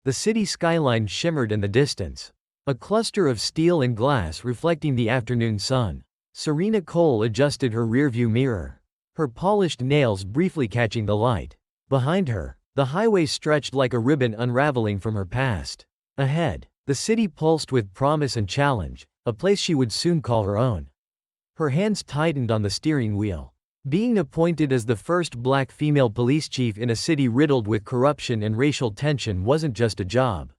The city skyline shimmered in the distance. A cluster of steel and glass reflecting the afternoon sun. Serena Cole adjusted her rearview mirror, her polished nails briefly catching the light. Behind her, the highway stretched like a ribbon unraveling from her past. Ahead, the city pulsed with promise and challenge, a place she would soon call her own. Her hands tightened on the steering wheel. Being appointed as the first black female police chief in a city riddled with corruption and racial tension wasn't just a job.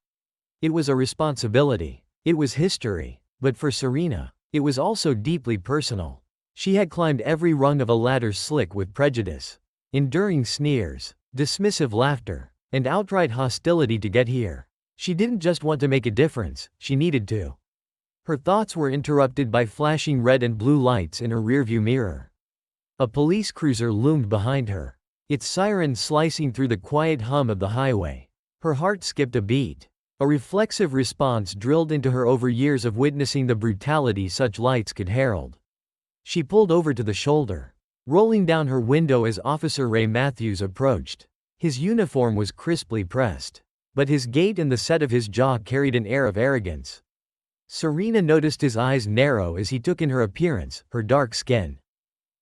It was a responsibility. It was history. But for Serena, it was also deeply personal. She had climbed every rung of a ladder slick with prejudice, enduring sneers, dismissive laughter, and outright hostility to get here. She didn't just want to make a difference, she needed to. Her thoughts were interrupted by flashing red and blue lights in her rearview mirror. A police cruiser loomed behind her, its siren slicing through the quiet hum of the highway. Her heart skipped a beat. A reflexive response drilled into her over years of witnessing the brutality such lights could herald. She pulled over to the shoulder, rolling down her window as Officer Ray Matthews approached. His uniform was crisply pressed, but his gait and the set of his jaw carried an air of arrogance. Serena noticed his eyes narrow as he took in her appearance, her dark skin,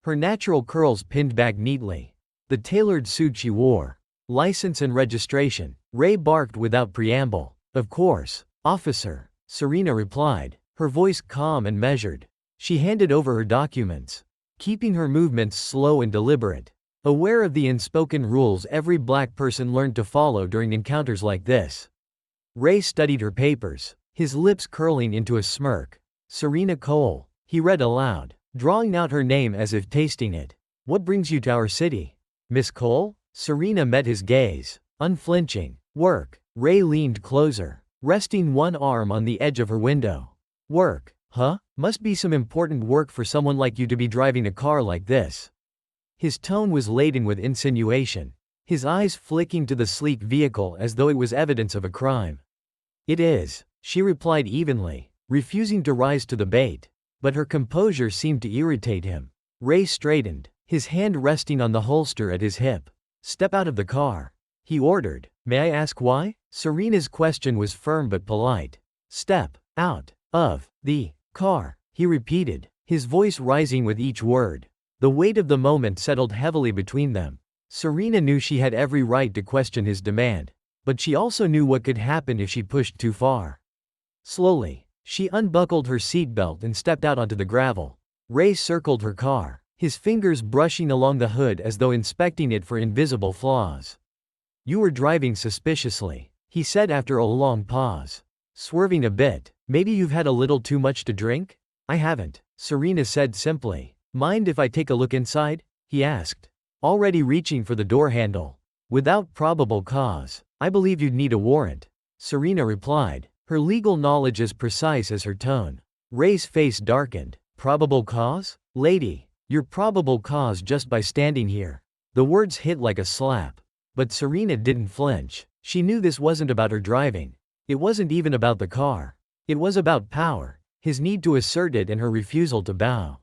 her natural curls pinned back neatly, the tailored suit she wore. License and registration. Ray barked without preamble. Of course, officer, Serena replied, her voice calm and measured. She handed over her documents, keeping her movements slow and deliberate, aware of the unspoken rules every black person learned to follow during encounters like this. Ray studied her papers, his lips curling into a smirk. Serena Cole, he read aloud, drawing out her name as if tasting it. What brings you to our city? Miss Cole? Serena met his gaze, unflinching. Work. Ray leaned closer, resting one arm on the edge of her window. Work, huh? Must be some important work for someone like you to be driving a car like this. His tone was laden with insinuation, his eyes flicking to the sleek vehicle as though it was evidence of a crime. It is, she replied evenly, refusing to rise to the bait. But her composure seemed to irritate him. Ray straightened, his hand resting on the holster at his hip. Step out of the car, he ordered. May I ask why? Serena's question was firm but polite. Step out of the car, he repeated, his voice rising with each word. The weight of the moment settled heavily between them. Serena knew she had every right to question his demand, but she also knew what could happen if she pushed too far. Slowly, she unbuckled her seatbelt and stepped out onto the gravel. Ray circled her car, his fingers brushing along the hood as though inspecting it for invisible flaws. You were driving suspiciously, he said after a long pause. Swerving a bit. Maybe you've had a little too much to drink? I haven't, Serena said simply. Mind if I take a look inside? He asked, already reaching for the door handle. Without probable cause, I believe you'd need a warrant, Serena replied, her legal knowledge as precise as her tone. Ray's face darkened. Probable cause? Lady, you're probable cause just by standing here. The words hit like a slap. But Serena didn't flinch. She knew this wasn't about her driving. It wasn't even about the car. It was about power, his need to assert it and her refusal to bow.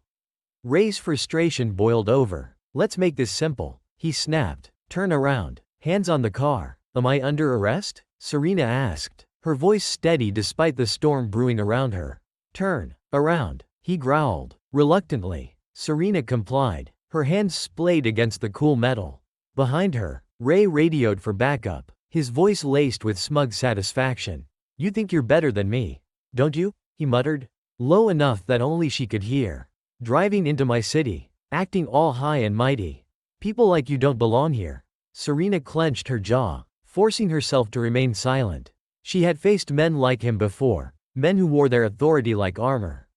Ray's frustration boiled over. Let's make this simple, he snapped. Turn around. Hands on the car. Am I under arrest? Serena asked, her voice steady despite the storm brewing around her. Turn around, he growled. Reluctantly, Serena complied, her hands splayed against the cool metal. Behind her, Ray radioed for backup, his voice laced with smug satisfaction. You think you're better than me, don't you? He muttered, low enough that only she could hear. Driving into my city, acting all high and mighty. People like you don't belong here. Serena clenched her jaw, forcing herself to remain silent. She had faced men like him before, men who wore their authority like armor,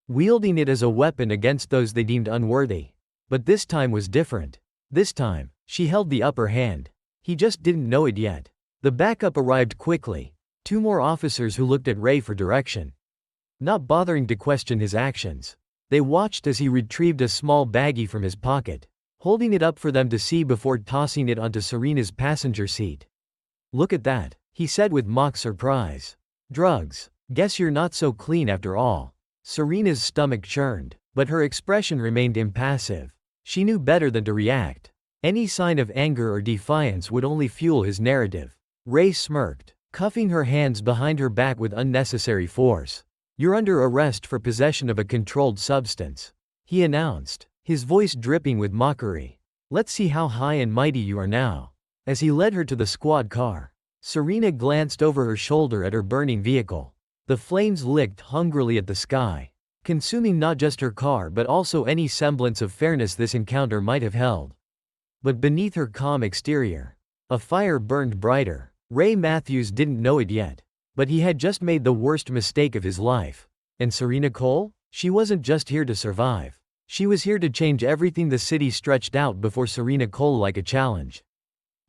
wielding it as a weapon against those they deemed unworthy. But this time was different. This time, she held the upper hand. He just didn't know it yet. The backup arrived quickly. 2 more officers who looked at Ray for direction, not bothering to question his actions. They watched as he retrieved a small baggie from his pocket, holding it up for them to see before tossing it onto Serena's passenger seat. Look at that, he said with mock surprise. Drugs. Guess you're not so clean after all. Serena's stomach churned, but her expression remained impassive. She knew better than to react. Any sign of anger or defiance would only fuel his narrative. Ray smirked. cuffing her hands behind her back with unnecessary force. "You're under arrest for possession of a controlled substance," he announced, his voice dripping with mockery. "Let's see how high and mighty you are now." As he led her to the squad car, Serena glanced over her shoulder at her burning vehicle. The flames licked hungrily at the sky, consuming not just her car but also any semblance of fairness this encounter might have held. But beneath her calm exterior, a fire burned brighter. Ray Matthews didn't know it yet, but he had just made the worst mistake of his life. And Serena Cole? She wasn't just here to survive. She was here to change everything. The city stretched out before Serena Cole like a challenge.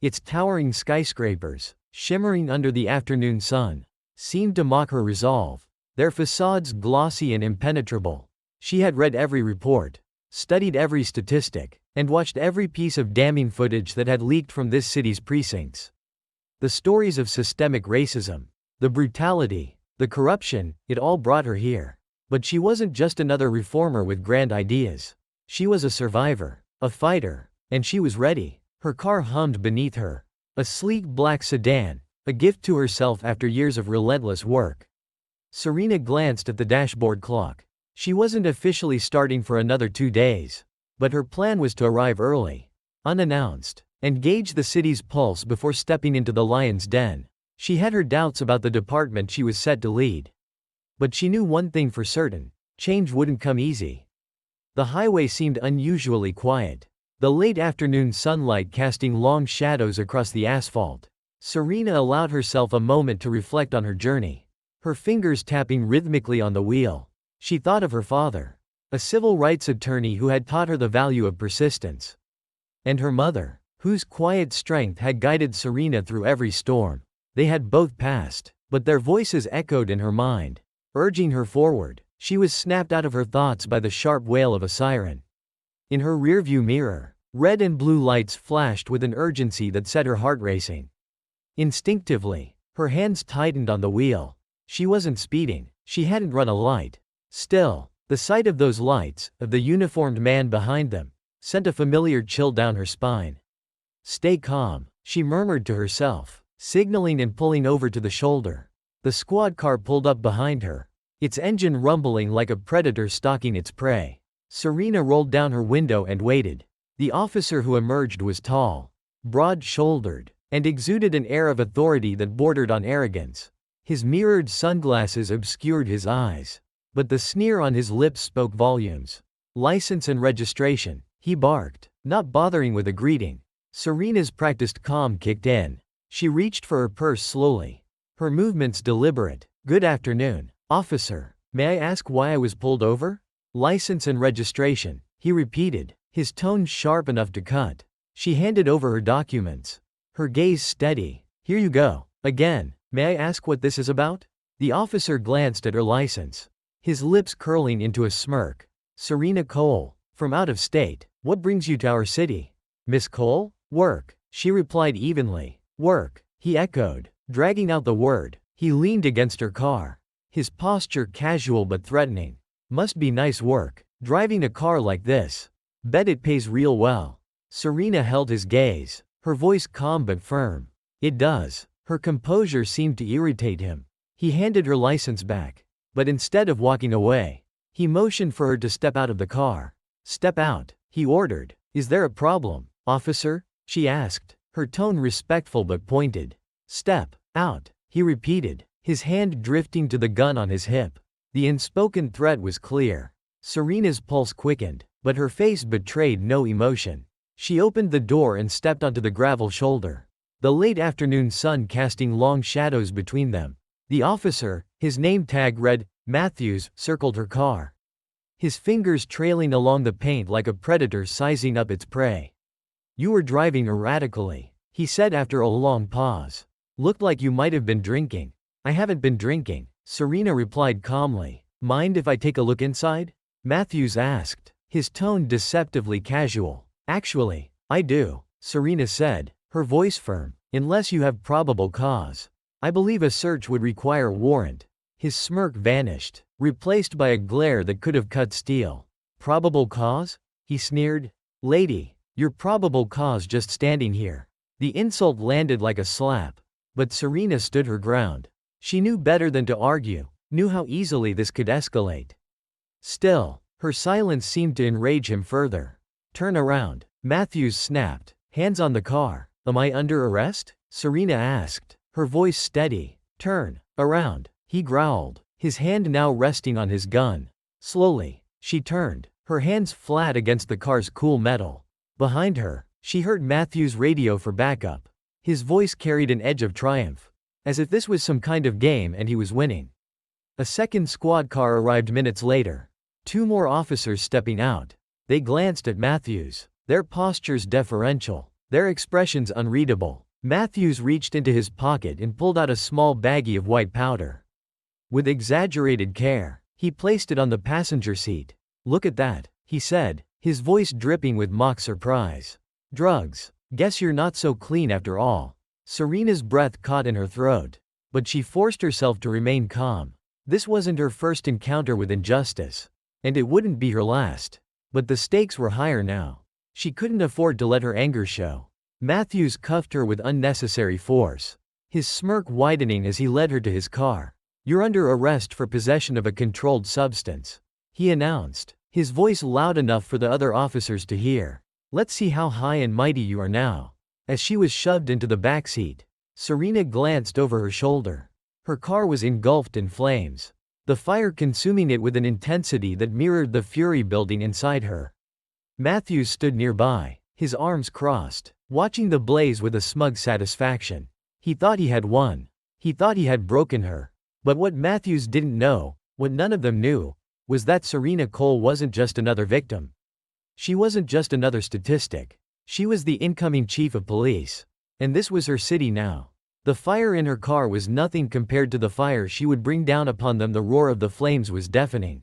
Its towering skyscrapers, shimmering under the afternoon sun, seemed to mock her resolve, their facades glossy and impenetrable. She had read every report, studied every statistic, and watched every piece of damning footage that had leaked from this city's precincts. The stories of systemic racism, the brutality, the corruption, it all brought her here. But she wasn't just another reformer with grand ideas. She was a survivor, a fighter, and she was ready. Her car hummed beneath her, a sleek black sedan, a gift to herself after years of relentless work. Serena glanced at the dashboard clock. She wasn't officially starting for another 2 days. But her plan was to arrive early, unannounced, and gauge the city's pulse before stepping into the lion's den. She had her doubts about the department she was set to lead. But she knew one thing for certain: change wouldn't come easy. The highway seemed unusually quiet, the late afternoon sunlight casting long shadows across the asphalt. Serena allowed herself a moment to reflect on her journey, her fingers tapping rhythmically on the wheel. She thought of her father, a civil rights attorney who had taught her the value of persistence, and her mother, whose quiet strength had guided Serena through every storm. They had both passed, but their voices echoed in her mind, urging her forward. She was snapped out of her thoughts by the sharp wail of a siren. In her rearview mirror, red and blue lights flashed with an urgency that set her heart racing. Instinctively, her hands tightened on the wheel. She wasn't speeding, she hadn't run a light. Still, the sight of those lights, of the uniformed man behind them, sent a familiar chill down her spine. "Stay calm," she murmured to herself, signaling and pulling over to the shoulder. The squad car pulled up behind her, its engine rumbling like a predator stalking its prey. Serena rolled down her window and waited. The officer who emerged was tall, broad-shouldered, and exuded an air of authority that bordered on arrogance. His mirrored sunglasses obscured his eyes, but the sneer on his lips spoke volumes. "License and registration," he barked, not bothering with a greeting. Serena's practiced calm kicked in. She reached for her purse slowly, her movements deliberate. "Good afternoon, officer. May I ask why I was pulled over?" "License and registration," he repeated, his tone sharp enough to cut. She handed over her documents, her gaze steady. "Here you go." "Again, may I ask what this is about?" The officer glanced at her license, his lips curling into a smirk. "Serena Cole, from out of state. What brings you to our city?" "Miss Cole? Work," she replied evenly. "Work," he echoed, dragging out the word. He leaned against her car, his posture casual but threatening. "Must be nice work, driving a car like this. Bet it pays real well." Serena held his gaze, her voice calm but firm. "It does." Her composure seemed to irritate him. He handed her license back, but instead of walking away, he motioned for her to step out of the car. "Step out," he ordered. "Is there a problem, officer?" she asked, her tone respectful but pointed. "Step out," he repeated, his hand drifting to the gun on his hip. The unspoken threat was clear. Serena's pulse quickened, but her face betrayed no emotion. She opened the door and stepped onto the gravel shoulder, the late afternoon sun casting long shadows between them. The officer, his name tag read Matthews, circled her car, his fingers trailing along the paint like a predator sizing up its prey. "You were driving erratically," he said after a long pause. "Looked like you might have been drinking." "I haven't been drinking," Serena replied calmly. "Mind if I take a look inside?" Matthews asked, his tone deceptively casual. "Actually, I do," Serena said, her voice firm. "Unless you have probable cause. I believe a search would require a warrant." His smirk vanished, replaced by a glare that could have cut steel. "Probable cause?" he sneered. "Lady, your probable cause just standing here." The insult landed like a slap. But Serena stood her ground. She knew better than to argue, knew how easily this could escalate. Still, her silence seemed to enrage him further. "Turn around," Matthews snapped. "Hands on the car." "Am I under arrest?" Serena asked, her voice steady. "Turn around," he growled, his hand now resting on his gun. Slowly, she turned, her hands flat against the car's cool metal. Behind her, she heard Matthews' radio for backup. His voice carried an edge of triumph, as if this was some kind of game and he was winning. A second squad car arrived minutes later. 2 more officers stepping out. They glanced at Matthews, their postures deferential, their expressions unreadable. Matthews reached into his pocket and pulled out a small baggie of white powder. With exaggerated care, he placed it on the passenger seat. "Look at that," he said, his voice dripping with mock surprise. "Drugs. Guess you're not so clean after all." Serena's breath caught in her throat, but she forced herself to remain calm. This wasn't her first encounter with injustice, and it wouldn't be her last. But the stakes were higher now. She couldn't afford to let her anger show. Matthews cuffed her with unnecessary force, his smirk widening as he led her to his car. "You're under arrest for possession of a controlled substance," he announced, his voice loud enough for the other officers to hear. "Let's see how high and mighty you are now." As she was shoved into the back seat, Serena glanced over her shoulder. Her car was engulfed in flames, the fire consuming it with an intensity that mirrored the fury building inside her. Matthews stood nearby, his arms crossed, watching the blaze with a smug satisfaction. He thought he had won. He thought he had broken her. But what Matthews didn't know, what none of them knew, was that Serena Cole wasn't just another victim. She wasn't just another statistic. She was the incoming chief of police. And this was her city now. The fire in her car was nothing compared to the fire she would bring down upon them. The roar of the flames was deafening.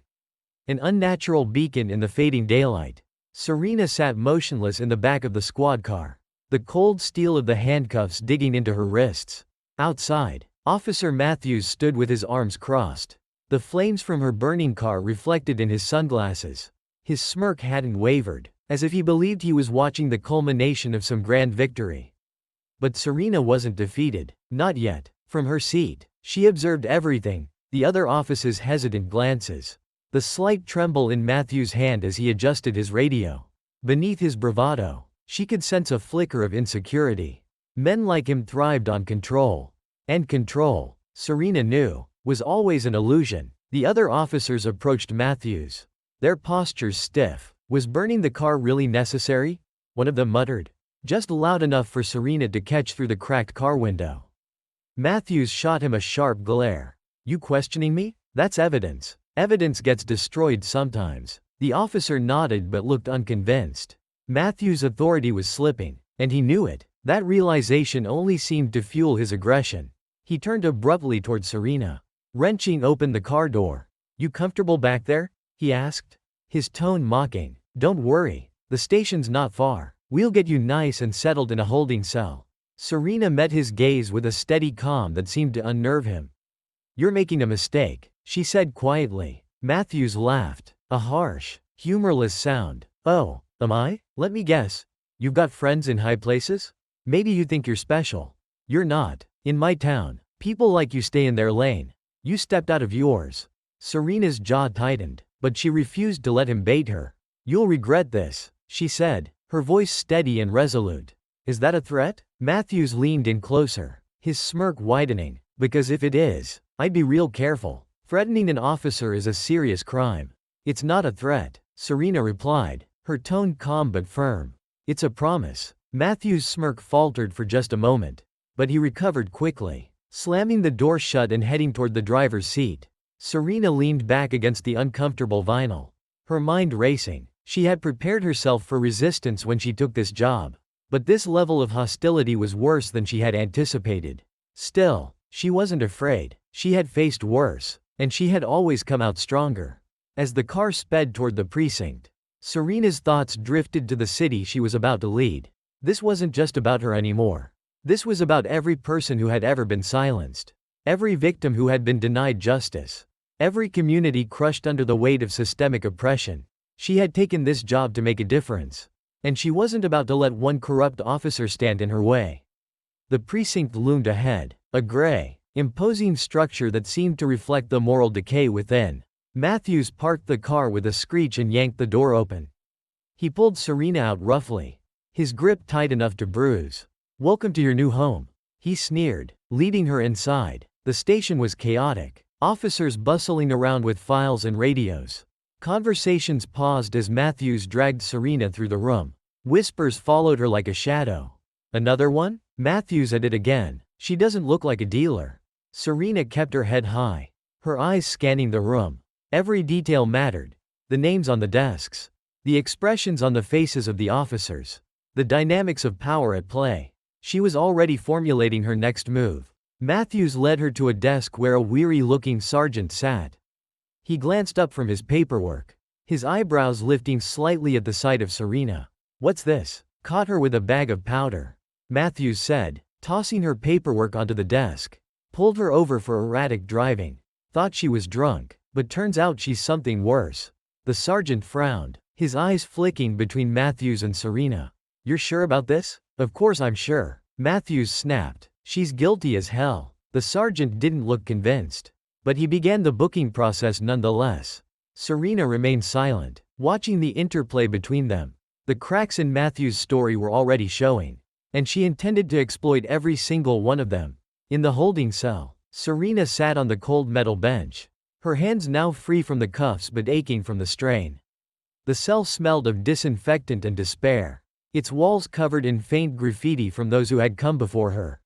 An unnatural beacon in the fading daylight. Serena sat motionless in the back of the squad car, the cold steel of the handcuffs digging into her wrists. Outside, Officer Matthews stood with his arms crossed, the flames from her burning car reflected in his sunglasses. His smirk hadn't wavered, as if he believed he was watching the culmination of some grand victory. But Serena wasn't defeated, not yet. From her seat, she observed everything, the other officers' hesitant glances, the slight tremble in Matthew's hand as he adjusted his radio. Beneath his bravado, she could sense a flicker of insecurity. Men like him thrived on control. And control, Serena knew, was always an illusion. The other officers approached Matthews, their postures stiff. "Was burning the car really necessary?" one of them muttered, just loud enough for Serena to catch through the cracked car window. Matthews shot him a sharp glare. "You questioning me? That's evidence. Evidence gets destroyed sometimes." The officer nodded but looked unconvinced. Matthews' authority was slipping, and he knew it. That realization only seemed to fuel his aggression. He turned abruptly toward Serena, wrenching open the car door. "You comfortable back there?" he asked, his tone mocking. "Don't worry, the station's not far. We'll get you nice and settled in a holding cell." Serena met his gaze with a steady calm that seemed to unnerve him. "You're making a mistake," she said quietly. Matthews laughed, a harsh, humorless sound. "Oh, am I? Let me guess. You've got friends in high places? Maybe you think you're special. You're not. In my town, people like you stay in their lane. You stepped out of yours." Serena's jaw tightened, but she refused to let him bait her. "You'll regret this," she said, her voice steady and resolute. "Is that a threat?" Matthews leaned in closer, his smirk widening. "Because if it is, I'd be real careful. Threatening an officer is a serious crime." "It's not a threat," Serena replied, her tone calm but firm. "It's a promise." Matthews' smirk faltered for just a moment, but he recovered quickly, slamming the door shut and heading toward the driver's seat. Serena leaned back against the uncomfortable vinyl, her mind racing. She had prepared herself for resistance when she took this job, but this level of hostility was worse than she had anticipated. Still, she wasn't afraid. She had faced worse, and she had always come out stronger. As the car sped toward the precinct, Serena's thoughts drifted to the city she was about to lead. This wasn't just about her anymore. This was about every person who had ever been silenced, every victim who had been denied justice, every community crushed under the weight of systemic oppression. She had taken this job to make a difference, and she wasn't about to let one corrupt officer stand in her way. The precinct loomed ahead, a gray, imposing structure that seemed to reflect the moral decay within. Matthews parked the car with a screech and yanked the door open. He pulled Serena out roughly, his grip tight enough to bruise. "Welcome to your new home," he sneered, leading her inside. The station was chaotic, officers bustling around with files and radios. Conversations paused as Matthews dragged Serena through the room. Whispers followed her like a shadow. "Another one?" Matthews at it again. "She doesn't look like a dealer." Serena kept her head high, her eyes scanning the room. Every detail mattered. The names on the desks, the expressions on the faces of the officers, the dynamics of power at play. She was already formulating her next move. Matthews led her to a desk where a weary-looking sergeant sat. He glanced up from his paperwork, his eyebrows lifting slightly at the sight of Serena. "What's this?" "Caught her with a bag of powder," Matthews said, tossing her paperwork onto the desk. "Pulled her over for erratic driving. Thought she was drunk, but turns out she's something worse." The sergeant frowned, his eyes flicking between Matthews and Serena. "You're sure about this?" "Of course I'm sure," Matthews snapped. "She's guilty as hell." The sergeant didn't look convinced, but he began the booking process nonetheless. Serena remained silent, watching the interplay between them. The cracks in Matthews' story were already showing, and she intended to exploit every single one of them. In the holding cell, Serena sat on the cold metal bench, her hands now free from the cuffs but aching from the strain. The cell smelled of disinfectant and despair, its walls covered in faint graffiti from those who had come before her.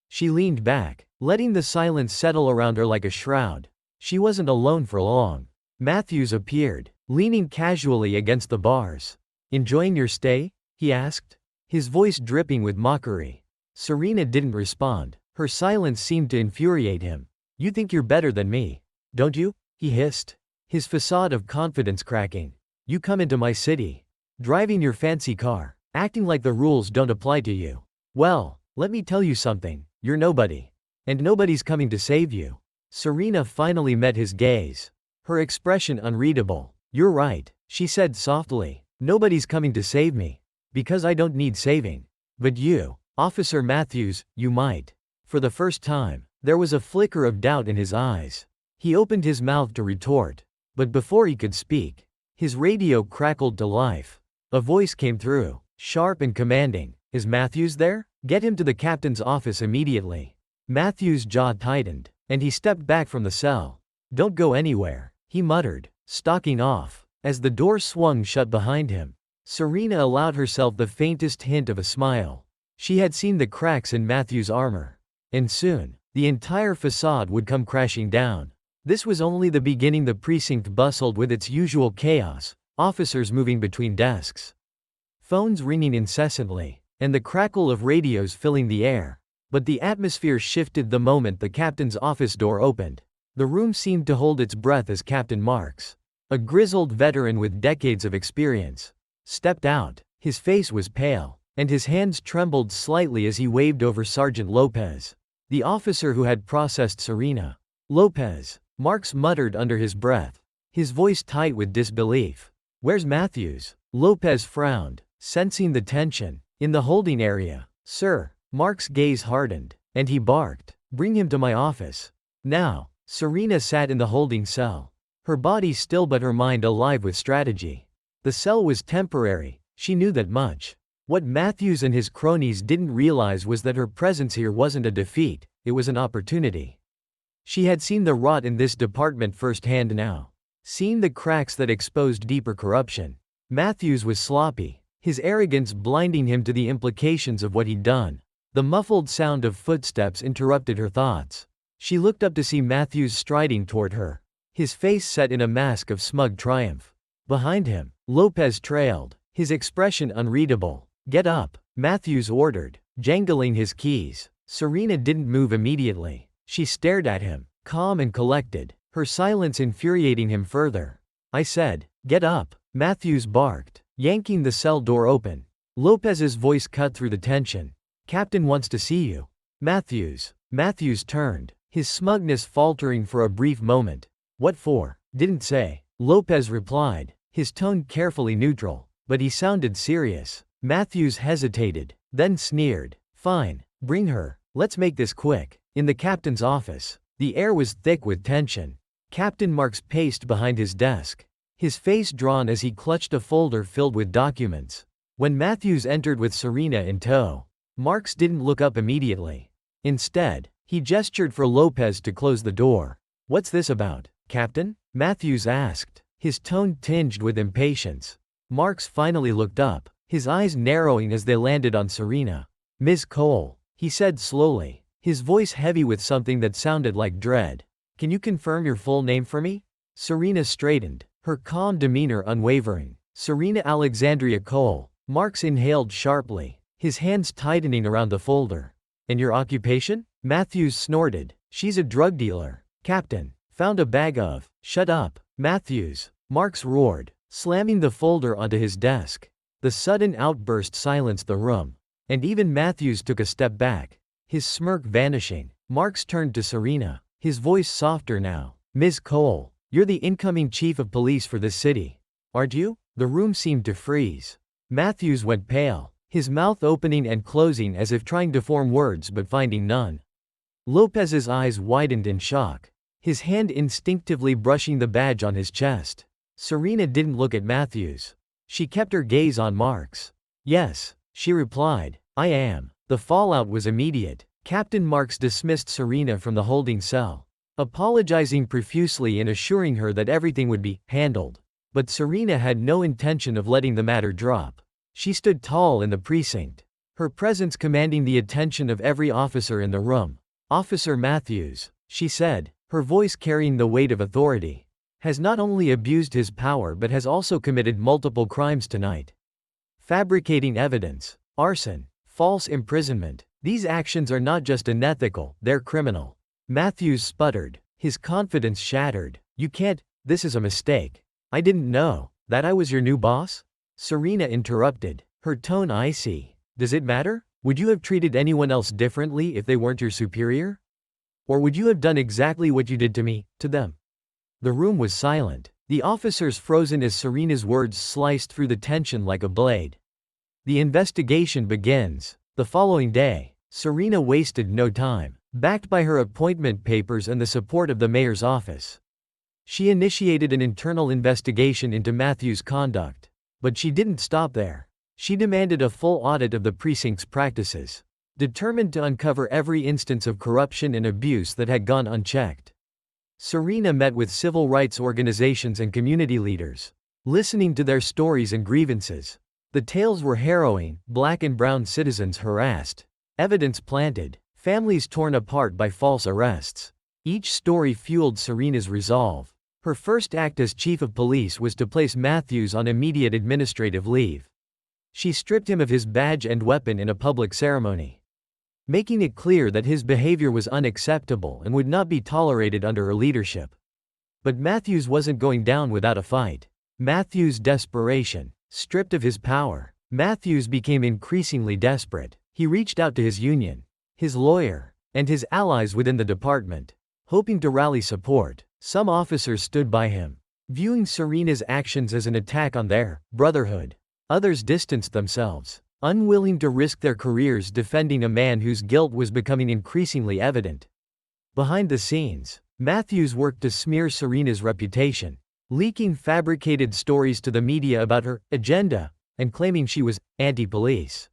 She leaned back, letting the silence settle around her like a shroud. She wasn't alone for long. Matthews appeared, leaning casually against the bars. "Enjoying your stay?" he asked, his voice dripping with mockery. Serena didn't respond. Her silence seemed to infuriate him. "You think you're better than me, don't you?" he hissed, his facade of confidence cracking. "You come into my city, driving your fancy car, acting like the rules don't apply to you. Well, let me tell you something, you're nobody. And nobody's coming to save you." Serena finally met his gaze, her expression unreadable. "You're right," she said softly. "Nobody's coming to save me. Because I don't need saving. But you, Officer Matthews, you might." For the first time, there was a flicker of doubt in his eyes. He opened his mouth to retort, but before he could speak, his radio crackled to life. A voice came through, sharp and commanding. "Is Matthews there? Get him to the captain's office immediately." Matthews' jaw tightened, and he stepped back from the cell. "Don't go anywhere," he muttered, stalking off. As the door swung shut behind him, Serena allowed herself the faintest hint of a smile. She had seen the cracks in Matthews' armor, and soon, the entire facade would come crashing down. This was only the beginning. The precinct bustled with its usual chaos, officers moving between desks, phones ringing incessantly, and the crackle of radios filling the air. But the atmosphere shifted the moment the captain's office door opened. The room seemed to hold its breath as Captain Marks, a grizzled veteran with decades of experience, stepped out. His face was pale, and his hands trembled slightly as he waved over Sergeant Lopez, the officer who had processed Serena. "Lopez," Marks muttered under his breath, his voice tight with disbelief. "Where's Matthews?" Lopez frowned, sensing the tension. "In the holding area, sir." Mark's gaze hardened, and he barked, "Bring him to my office. Now." Serena sat in the holding cell, her body still but her mind alive with strategy. The cell was temporary, she knew that much. What Matthews and his cronies didn't realize was that her presence here wasn't a defeat, it was an opportunity. She had seen the rot in this department firsthand now, seen the cracks that exposed deeper corruption. Matthews was sloppy, his arrogance blinding him to the implications of what he'd done. The muffled sound of footsteps interrupted her thoughts. She looked up to see Matthews striding toward her, his face set in a mask of smug triumph. Behind him, Lopez trailed, his expression unreadable. "Get up," Matthews ordered, jangling his keys. Serena didn't move immediately. She stared at him, calm and collected, her silence infuriating him further. "I said, get up," Matthews barked, yanking the cell door open. Lopez's voice cut through the tension. "Captain wants to see you." Matthews turned, his smugness faltering for a brief moment. "What for?" "Didn't say," Lopez replied, his tone carefully neutral, but he sounded serious. Matthews hesitated, then sneered. "Fine, Bring her. Let's make this quick. In the captain's office, the air was thick with tension. Captain Marks paced behind his desk, his face drawn as he clutched a folder filled with documents. When Matthews entered with Serena in tow, Marks didn't look up immediately. Instead, he gestured for Lopez to close the door. What's this about, Captain? Matthews asked, his tone tinged with impatience. Marks finally looked up, his eyes narrowing as they landed on Serena. Ms. Cole, he said slowly, his voice heavy with something that sounded like dread. Can you confirm your full name for me? Serena straightened, her calm demeanor unwavering. Serena Alexandria Cole. Marks inhaled sharply, his hands tightening around the folder. And your occupation? Matthews snorted. She's a drug dealer, Captain. Found a bag of. Shut up, Matthews. Marks roared, slamming the folder onto his desk. The sudden outburst silenced the room, and even Matthews took a step back, his smirk vanishing. Marks turned to Serena, his voice softer now. Ms. Cole, you're the incoming chief of police for this city, aren't you? The room seemed to freeze. Matthews went pale, his mouth opening and closing as if trying to form words but finding none. Lopez's eyes widened in shock, his hand instinctively brushing the badge on his chest. Serena didn't look at Matthews. She kept her gaze on Marks. Yes, she replied, I am. The fallout was immediate. Captain Marks dismissed Serena from the holding cell, apologizing profusely and assuring her that everything would be handled. But Serena had no intention of letting the matter drop. She stood tall in the precinct, her presence commanding the attention of every officer in the room. Officer Matthews, she said, her voice carrying the weight of authority, has not only abused his power but has also committed multiple crimes tonight. Fabricating evidence, arson, false imprisonment. These actions are not just unethical, they're criminal. Matthews sputtered, his confidence shattered. You can't, this is a mistake. I didn't know that I was your new boss? Serena interrupted, her tone icy. Does it matter? Would you have treated anyone else differently if they weren't your superior? Or would you have done exactly what you did to me, to them? The room was silent, the officers frozen as Serena's words sliced through the tension like a blade. The investigation begins. The following day, Serena wasted no time. Backed by her appointment papers and the support of the mayor's office, she initiated an internal investigation into Matthews' conduct. But she didn't stop there. She demanded a full audit of the precinct's practices, determined to uncover every instance of corruption and abuse that had gone unchecked. Serena met with civil rights organizations and community leaders, listening to their stories and grievances. The tales were harrowing: black and brown citizens harassed, evidence planted, families torn apart by false arrests. Each story fueled Serena's resolve. Her first act as chief of police was to place Matthews on immediate administrative leave. She stripped him of his badge and weapon in a public ceremony, making it clear that his behavior was unacceptable and would not be tolerated under her leadership. But Matthews wasn't going down without a fight. Matthews' desperation. Stripped of his power, Matthews became increasingly desperate. He reached out to his union, his lawyer, and his allies within the department, hoping to rally support. Some officers stood by him, viewing Serena's actions as an attack on their brotherhood. Others distanced themselves, unwilling to risk their careers defending a man whose guilt was becoming increasingly evident. Behind the scenes, Matthews worked to smear Serena's reputation, leaking fabricated stories to the media about her agenda and claiming she was anti-police.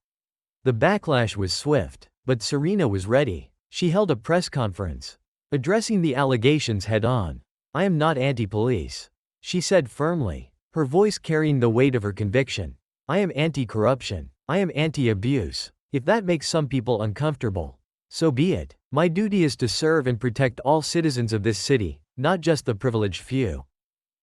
The backlash was swift, but Serena was ready. She held a press conference, addressing the allegations head-on. I am not anti-police, she said firmly, her voice carrying the weight of her conviction. I am anti-corruption. I am anti-abuse. If that makes some people uncomfortable, so be it. My duty is to serve and protect all citizens of this city, not just the privileged few.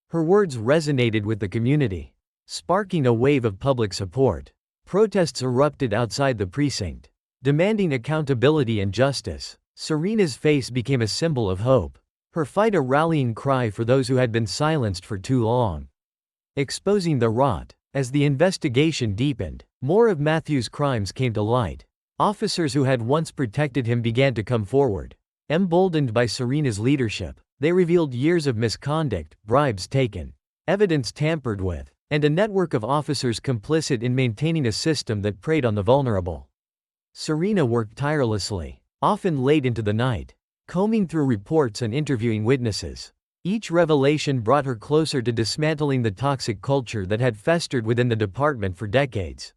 Her words resonated with the community, sparking a wave of public support. Protests erupted outside the precinct, demanding accountability and justice. Serena's face became a symbol of hope, her fight a rallying cry for those who had been silenced for too long. Exposing the rot. As the investigation deepened, more of Matthews' crimes came to light. Officers who had once protected him began to come forward. Emboldened by Serena's leadership, they revealed years of misconduct, bribes taken, evidence tampered with, and a network of officers complicit in maintaining a system that preyed on the vulnerable. Serena worked tirelessly, often late into the night, combing through reports and interviewing witnesses. Each revelation brought her closer to dismantling the toxic culture that had festered within the department for decades.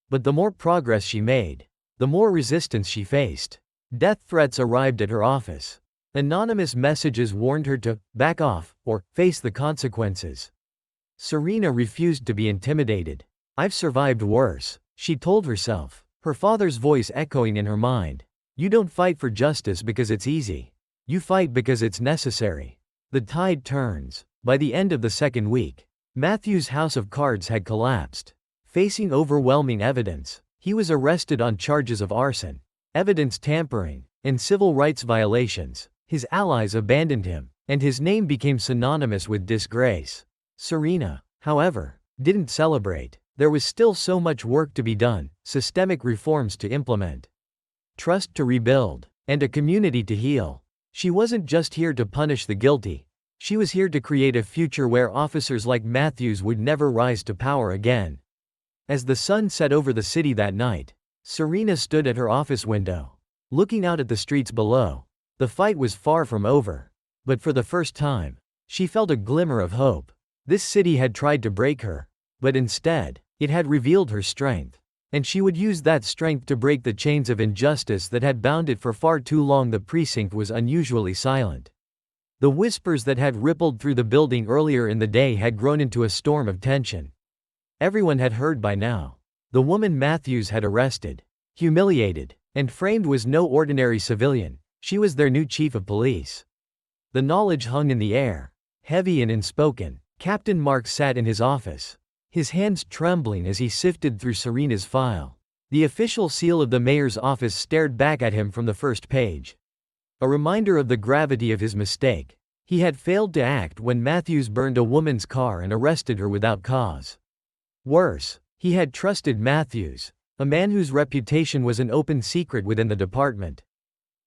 But the more progress she made, the more resistance she faced. Death threats arrived at her office. Anonymous messages warned her to back off or face the consequences. Serena refused to be intimidated. "I've survived worse," she told herself, her father's voice echoing in her mind. "You don't fight for justice because it's easy. You fight because it's necessary." The tide turns. By the end of the second week, Matthew's house of cards had collapsed. Facing overwhelming evidence, he was arrested on charges of arson, evidence tampering, and civil rights violations. His allies abandoned him, and his name became synonymous with disgrace. Serena, however, didn't celebrate. There was still so much work to be done, systemic reforms to implement, trust to rebuild, and a community to heal. She wasn't just here to punish the guilty. She was here to create a future where officers like Matthews would never rise to power again. As the sun set over the city that night, Serena stood at her office window, looking out at the streets below. The fight was far from over. But for the first time, she felt a glimmer of hope. This city had tried to break her, but instead, it had revealed her strength. And she would use that strength to break the chains of injustice that had bound it for far too long. The precinct was unusually silent. The whispers that had rippled through the building earlier in the day had grown into a storm of tension. Everyone had heard by now. The woman Matthews had arrested, humiliated, and framed was no ordinary civilian. She was their new chief of police. The knowledge hung in the air, heavy and unspoken. Captain Marks sat in his office, his hands trembling as he sifted through Serena's file. The official seal of the mayor's office stared back at him from the first page. A reminder of the gravity of his mistake. He had failed to act when Matthews burned a woman's car and arrested her without cause. Worse, he had trusted Matthews, a man whose reputation was an open secret within the department.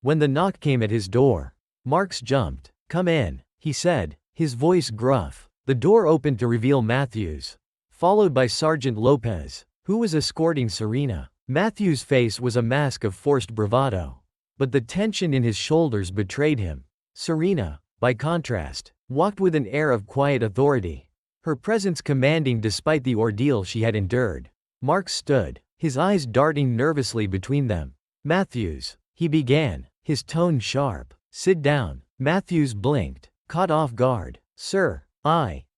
When the knock came at his door, Marks jumped. "Come in," he said, his voice gruff. The door opened to reveal Matthews, followed by Sergeant Lopez, who was escorting Serena. Matthews' face was a mask of forced bravado, but the tension in his shoulders betrayed him. Serena, by contrast, walked with an air of quiet authority, her presence commanding despite the ordeal she had endured. Marks stood, his eyes darting nervously between them. "Matthews," he began, his tone sharp. "Sit down." Matthews blinked, caught off guard. "Sir,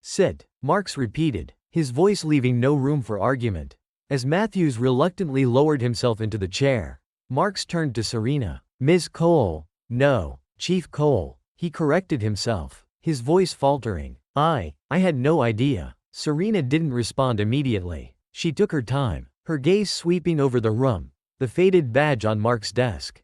sit," Marks repeated, his voice leaving no room for argument. As Matthews reluctantly lowered himself into the chair, Marks turned to Serena. "Ms. Cole." "No, Chief Cole," he corrected himself, his voice faltering. I had no idea." Serena didn't respond immediately. She took her time, her gaze sweeping over the room, the faded badge on Mark's desk,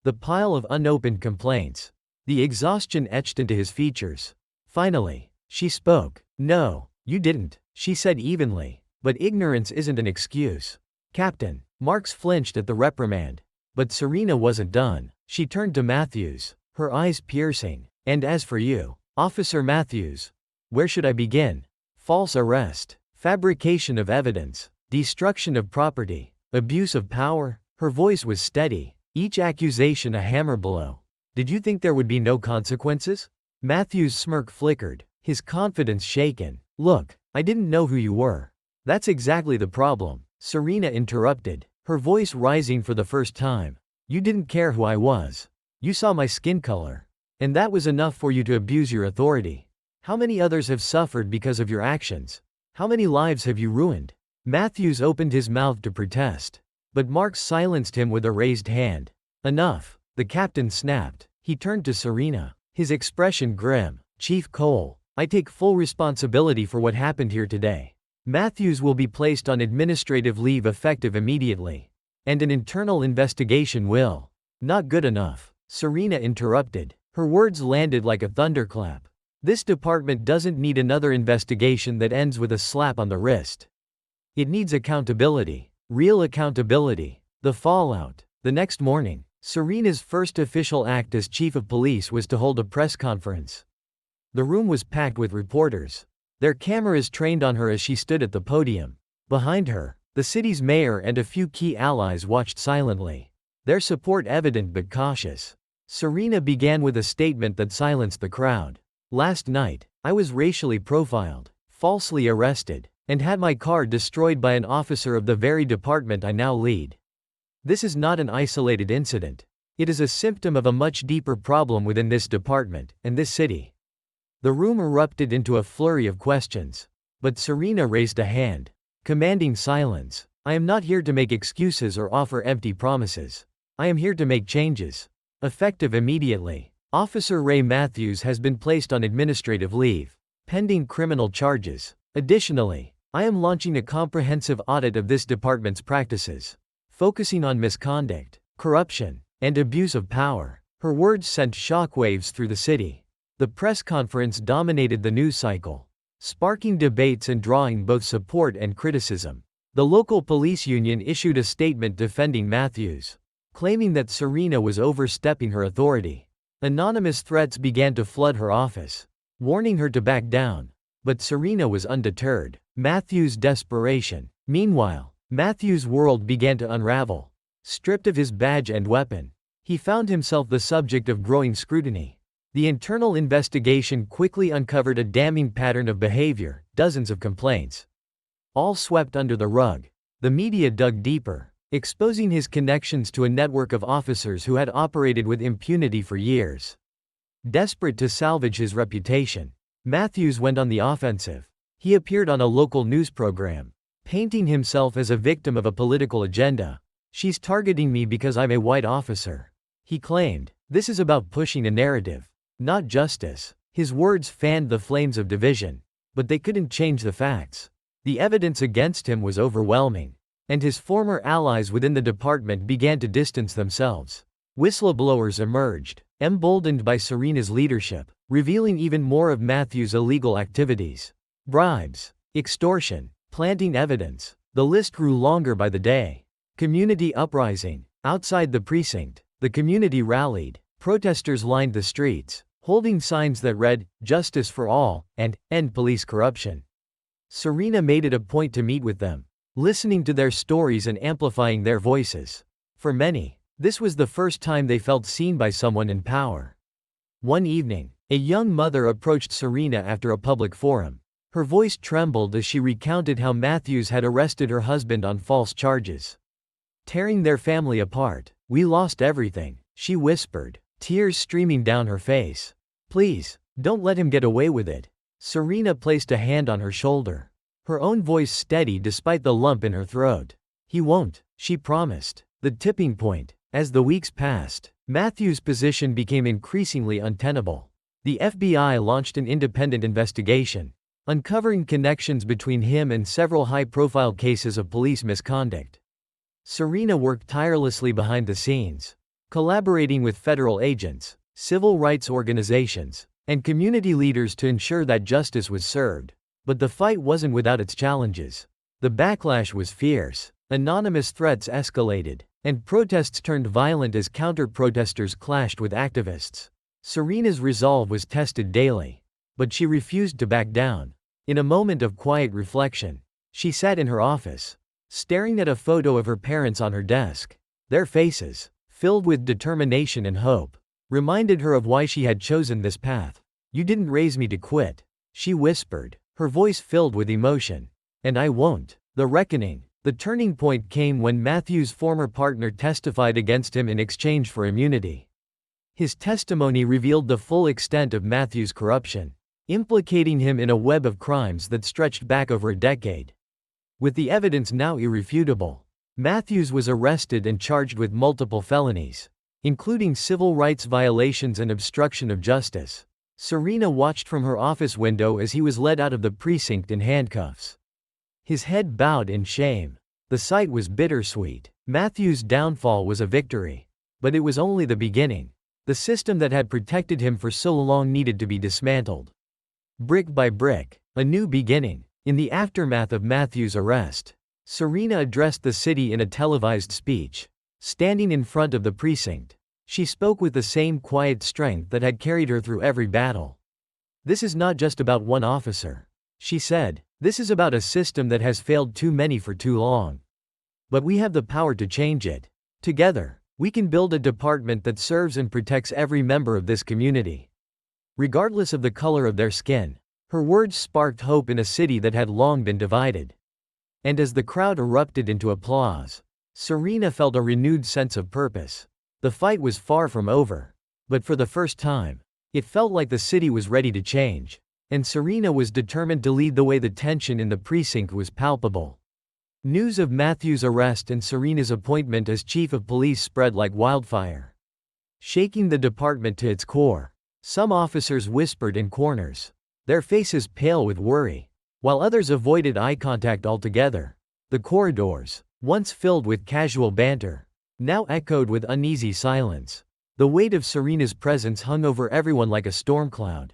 the pile of unopened complaints, the exhaustion etched into his features. Finally, she spoke. "No, you didn't," she said evenly, "but ignorance isn't an excuse." "Captain." Marks flinched at the reprimand. But Serena wasn't done. She turned to Matthews, her eyes piercing. "And as for you, Officer Matthews, where should I begin? False arrest, fabrication of evidence, destruction of property, abuse of power." Her voice was steady, each accusation a hammer blow. "Did you think there would be no consequences?" Matthews' smirk flickered, his confidence shaken. "Look, I didn't know who you were." "That's exactly the problem," Serena interrupted, her voice rising for the first time. "You didn't care who I was. You saw my skin color. And that was enough for you to abuse your authority. How many others have suffered because of your actions? How many lives have you ruined?" Matthews opened his mouth to protest, but Marks silenced him with a raised hand. "Enough," the captain snapped. He turned to Serena, his expression grim. "Chief Cole, I take full responsibility for what happened here today. Matthews will be placed on administrative leave effective immediately. And an internal investigation will." "Not good enough," Serena interrupted. Her words landed like a thunderclap. "This department doesn't need another investigation that ends with a slap on the wrist. It needs accountability, real accountability." The fallout. The next morning, Serena's first official act as chief of police was to hold a press conference. The room was packed with reporters, their cameras trained on her as she stood at the podium. Behind her, The city's mayor and a few key allies watched silently, their support evident but cautious. Serena began with a statement that silenced the crowd. Last night, I was racially profiled, falsely arrested, and had my car destroyed by an officer of the very department I now lead. This is not an isolated incident. It is a symptom of a much deeper problem within this department and this city. The room erupted into a flurry of questions. But Serena raised a hand, commanding silence. I am not here to make excuses or offer empty promises. I am here to make changes. Effective immediately. Officer Ray Matthews has been placed on administrative leave, pending criminal charges. Additionally, I am launching a comprehensive audit of this department's practices, focusing on misconduct, corruption, and abuse of power. Her words sent shockwaves through the city. The press conference dominated the news cycle, sparking debates and drawing both support and criticism. The local police union issued a statement defending Matthews, claiming that Serena was overstepping her authority. Anonymous threats began to flood her office, warning her to back down. But Serena was undeterred. Matthews' desperation. Meanwhile, Matthews' world began to unravel. Stripped of his badge and weapon, he found himself the subject of growing scrutiny. The internal investigation quickly uncovered a damning pattern of behavior, dozens of complaints, all swept under the rug. The media dug deeper, exposing his connections to a network of officers who had operated with impunity for years. Desperate to salvage his reputation, Matthews went on the offensive. He appeared on a local news program, painting himself as a victim of a political agenda. "She's targeting me because I'm a white officer," he claimed. "This is about pushing a narrative, not justice." His words fanned the flames of division, but they couldn't change the facts. The evidence against him was overwhelming, and his former allies within the department began to distance themselves. Whistleblowers emerged, emboldened by Serena's leadership, revealing even more of Matthews' illegal activities. Bribes, extortion, planting evidence. The list grew longer by the day. Community uprising. Outside the precinct, the community rallied. Protesters lined the streets, holding signs that read, "Justice for all," and "End police corruption." Serena made it a point to meet with them, listening to their stories and amplifying their voices. For many, this was the first time they felt seen by someone in power. One evening, a young mother approached Serena after a public forum. Her voice trembled as she recounted how Matthews had arrested her husband on false charges, tearing their family apart. "We lost everything," she whispered, tears streaming down her face. "Please, don't let him get away with it." Serena placed a hand on her shoulder, her own voice steady despite the lump in her throat. "He won't," she promised. The tipping point. As the weeks passed, Matthews' position became increasingly untenable. The FBI launched an independent investigation, uncovering connections between him and several high-profile cases of police misconduct. Serena worked tirelessly behind the scenes, collaborating with federal agents, civil rights organizations, and community leaders to ensure that justice was served. But the fight wasn't without its challenges. The backlash was fierce. Anonymous threats escalated, and protests turned violent as counter-protesters clashed with activists. Serena's resolve was tested daily, but she refused to back down. In a moment of quiet reflection, she sat in her office, staring at a photo of her parents on her desk. Their faces, filled with determination and hope, reminded her of why she had chosen this path. "You didn't raise me to quit," she whispered, her voice filled with emotion. "And I won't." The reckoning. The turning point came when Matthews' former partner testified against him in exchange for immunity. His testimony revealed the full extent of Matthews' corruption, implicating him in a web of crimes that stretched back over a decade. With the evidence now irrefutable, Matthews was arrested and charged with multiple felonies, including civil rights violations and obstruction of justice. Serena watched from her office window as he was led out of the precinct in handcuffs, his head bowed in shame. The sight was bittersweet. Matthews' downfall was a victory, but it was only the beginning. The system that had protected him for so long needed to be dismantled. Brick by brick, a new beginning. In the aftermath of Matthews' arrest, Serena addressed the city in a televised speech. Standing in front of the precinct, she spoke with the same quiet strength that had carried her through every battle. "This is not just about one officer," she said. "This is about a system that has failed too many for too long." But we have the power to change it. Together, we can build a department that serves and protects every member of this community, regardless of the color of their skin. Her words sparked hope in a city that had long been divided. And as the crowd erupted into applause, Serena felt a renewed sense of purpose. The fight was far from over. But for the first time, it felt like the city was ready to change. And Serena was determined to lead the way. The tension in the precinct was palpable. News of Matthew's arrest and Serena's appointment as chief of police spread like wildfire, shaking the department to its core. Some officers whispered in corners, their faces pale with worry, while others avoided eye contact altogether. The corridors, once filled with casual banter, now echoed with uneasy silence. The weight of Serena's presence hung over everyone like a storm cloud,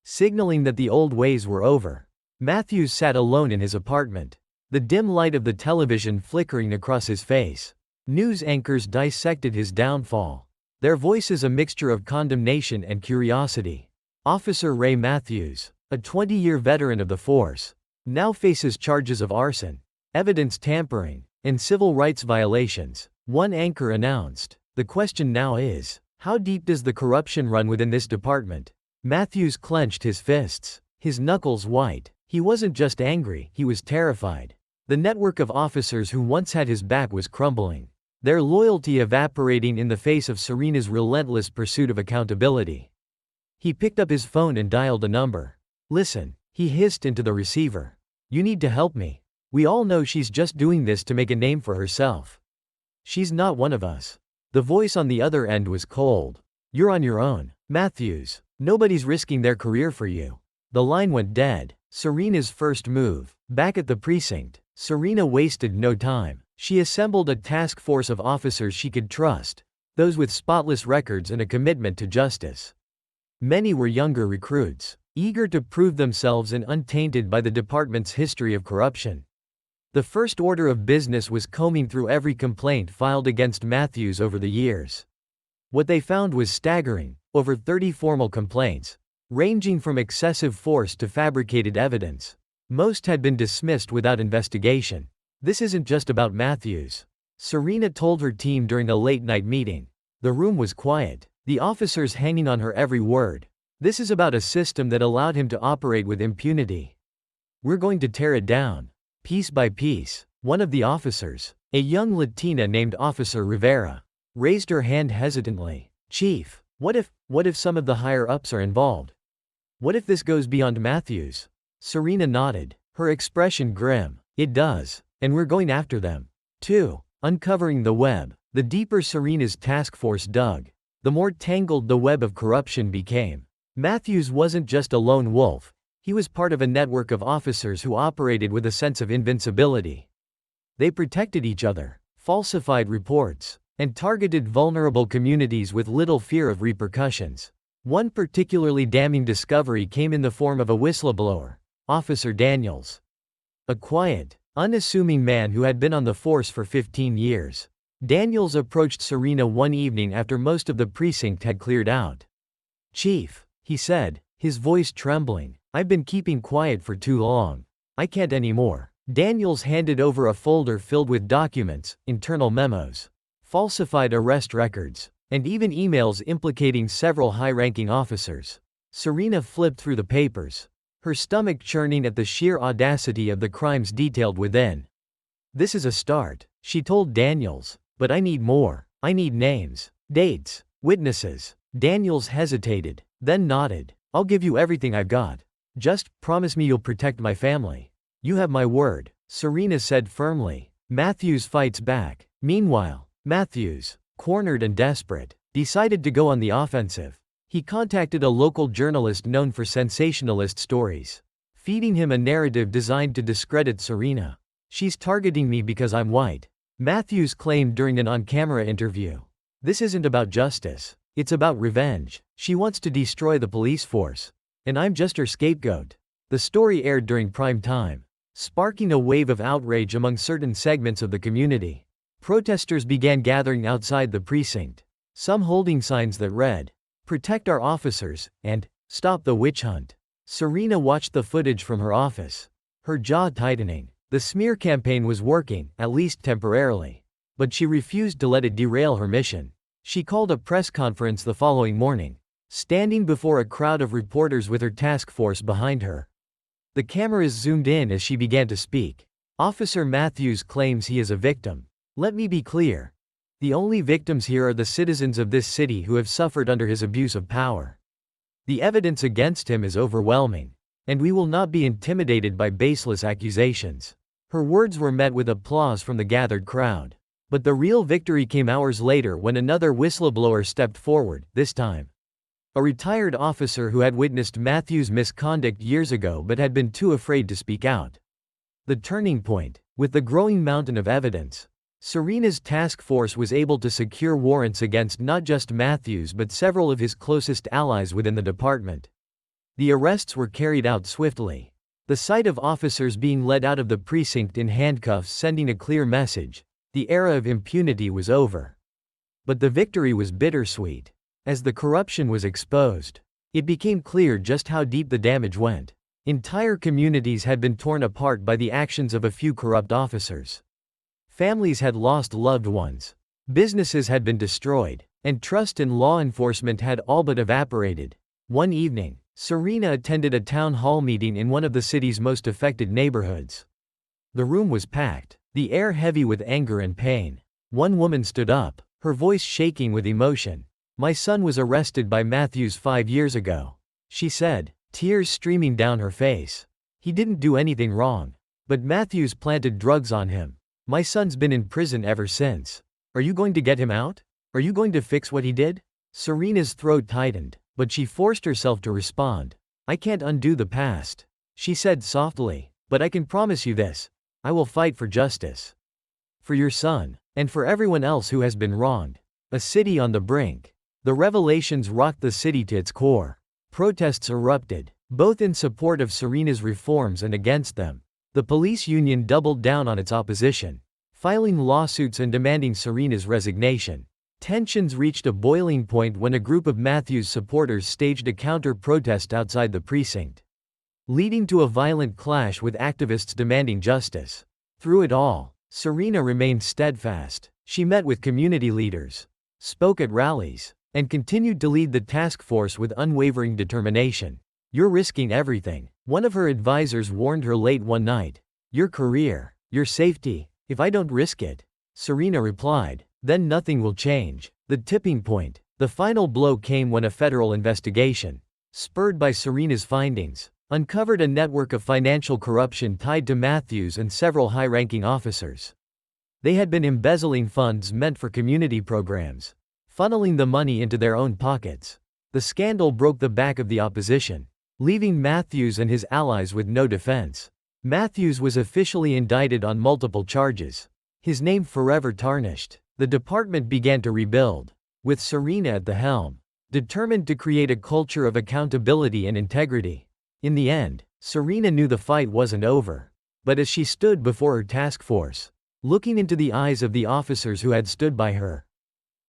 signaling that the old ways were over. Matthews sat alone in his apartment, the dim light of the television flickering across his face. News anchors dissected his downfall, their voices a mixture of condemnation and curiosity. Officer Ray Matthews, a 20-year veteran of the force, now faces charges of arson, evidence tampering, and civil rights violations. One anchor announced, "The question now is, how deep does the corruption run within this department?" Matthews clenched his fists, his knuckles white. He wasn't just angry, he was terrified. The network of officers who once had his back was crumbling, their loyalty evaporating in the face of Serena's relentless pursuit of accountability. He picked up his phone and dialed a number. "Listen," he hissed into the receiver. "You need to help me. We all know she's just doing this to make a name for herself. She's not one of us." The voice on the other end was cold. "You're on your own, Matthews. Nobody's risking their career for you." The line went dead. Serena's first move. Back at the precinct, Serena wasted no time. She assembled a task force of officers she could trust, those with spotless records and a commitment to justice. Many were younger recruits, eager to prove themselves and untainted by the department's history of corruption. The first order of business was combing through every complaint filed against Matthews over the years. What they found was staggering: over 30 formal complaints, ranging from excessive force to fabricated evidence. Most had been dismissed without investigation. "This isn't just about Matthews," Serena told her team during a late-night meeting. The room was quiet, the officers hanging on her every word. "This is about a system that allowed him to operate with impunity. We're going to tear it down, piece by piece." One of the officers, a young Latina named Officer Rivera, raised her hand hesitantly. "Chief, what if some of the higher-ups are involved? What if this goes beyond Matthews?" Serena nodded, her expression grim. "It does, and we're going after them, too." Uncovering the web. The deeper Serena's task force dug, the more tangled the web of corruption became. Matthews wasn't just a lone wolf, he was part of a network of officers who operated with a sense of invincibility. They protected each other, falsified reports, and targeted vulnerable communities with little fear of repercussions. One particularly damning discovery came in the form of a whistleblower, Officer Daniels. A quiet, unassuming man who had been on the force for 15 years. Daniels approached Serena one evening after most of the precinct had cleared out. "Chief," he said, his voice trembling, "I've been keeping quiet for too long. I can't anymore." Daniels handed over a folder filled with documents, internal memos, falsified arrest records, and even emails implicating several high-ranking officers. Serena flipped through the papers, her stomach churning at the sheer audacity of the crimes detailed within. "This is a start," she told Daniels, "but I need more. I need names, dates, witnesses." Daniels hesitated, then nodded. "I'll give you everything I've got. Just promise me you'll protect my family." "You have my word," Serena said firmly. Matthews fights back. Meanwhile, Matthews, cornered and desperate, decided to go on the offensive. He contacted a local journalist known for sensationalist stories, feeding him a narrative designed to discredit Serena. "She's targeting me because I'm white," Matthews claimed during an on-camera interview. "This isn't about justice. It's about revenge. She wants to destroy the police force, and I'm just her scapegoat." The story aired during prime time, sparking a wave of outrage among certain segments of the community. Protesters began gathering outside the precinct, some holding signs that read, "Protect our officers," and "Stop the witch hunt." Serena watched the footage from her office, her jaw tightening. The smear campaign was working, at least temporarily. But she refused to let it derail her mission. She called a press conference the following morning, standing before a crowd of reporters with her task force behind her. The cameras zoomed in as she began to speak. Officer Matthews claims he is a victim. Let me be clear. The only victims here are the citizens of this city who have suffered under his abuse of power. The evidence against him is overwhelming, and we will not be intimidated by baseless accusations. Her words were met with applause from the gathered crowd. But the real victory came hours later when another whistleblower stepped forward, this time a retired officer who had witnessed Matthews' misconduct years ago but had been too afraid to speak out. The turning point. With the growing mountain of evidence, Serena's task force was able to secure warrants against not just Matthews but several of his closest allies within the department. The arrests were carried out swiftly. The sight of officers being led out of the precinct in handcuffs sending a clear message: the era of impunity was over. But the victory was bittersweet. As the corruption was exposed, it became clear just how deep the damage went. Entire communities had been torn apart by the actions of a few corrupt officers. Families had lost loved ones. Businesses had been destroyed, and trust in law enforcement had all but evaporated. One evening, Serena attended a town hall meeting in one of the city's most affected neighborhoods. The room was packed, the air heavy with anger and pain. One woman stood up, her voice shaking with emotion. "My son was arrested by Matthews 5 years ago," she said, tears streaming down her face. "He didn't do anything wrong. But Matthews planted drugs on him. My son's been in prison ever since. Are you going to get him out? Are you going to fix what he did?" Serena's throat tightened, but she forced herself to respond. "I can't undo the past," she said softly, "but I can promise you this. I will fight for justice. For your son, and for everyone else who has been wronged." A city on the brink. The revelations rocked the city to its core. Protests erupted, both in support of Serena's reforms and against them. The police union doubled down on its opposition, filing lawsuits and demanding Serena's resignation. Tensions reached a boiling point when a group of Matthews supporters staged a counter-protest outside the precinct, leading to a violent clash with activists demanding justice. Through it all, Serena remained steadfast. She met with community leaders, spoke at rallies, and continued to lead the task force with unwavering determination. "You're risking everything," one of her advisors warned her late one night. "Your career, your safety. If I don't risk it," Serena replied, "then nothing will change." The tipping point. The final blow came when a federal investigation, spurred by Serena's findings, uncovered a network of financial corruption tied to Matthews and several high-ranking officers. They had been embezzling funds meant for community programs, funneling the money into their own pockets. The scandal broke the back of the opposition, leaving Matthews and his allies with no defense. Matthews was officially indicted on multiple charges, his name forever tarnished. The department began to rebuild, with Serena at the helm, determined to create a culture of accountability and integrity. In the end, Serena knew the fight wasn't over. But as she stood before her task force, looking into the eyes of the officers who had stood by her,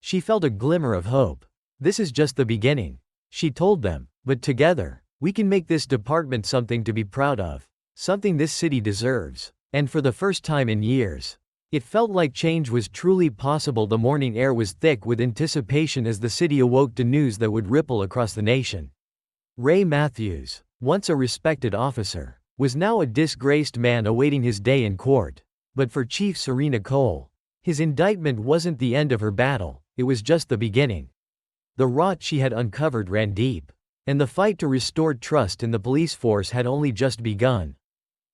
she felt a glimmer of hope. "This is just the beginning," she told them, "but together, we can make this department something to be proud of, something this city deserves." And for the first time in years, it felt like change was truly possible. The morning air was thick with anticipation as the city awoke to news that would ripple across the nation. Ray Matthews, once a respected officer, was now a disgraced man awaiting his day in court. But for Chief Serena Cole, his indictment wasn't the end of her battle, it was just the beginning. The rot she had uncovered ran deep, and the fight to restore trust in the police force had only just begun.